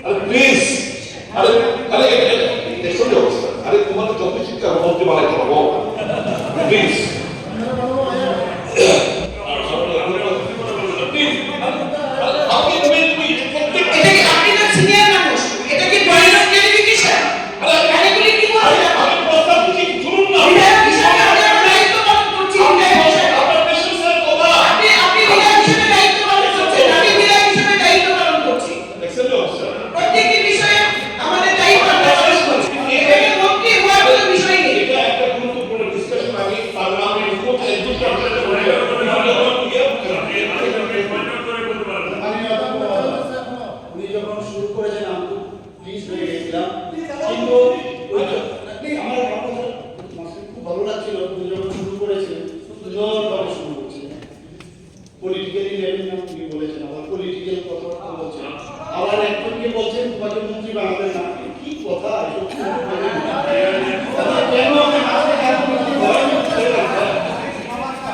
আরে প্লিজ, আরে আরে দেখো কি অবস্থা, আরে তোমার যত শিক্ষা মন্ত্রী বানাইতে পারবো প্লিজ। পলিটিক্যালি লেভেল না বলেছেন, আবার একজনকে বলছেন তোমাকে মন্ত্রী বানাতে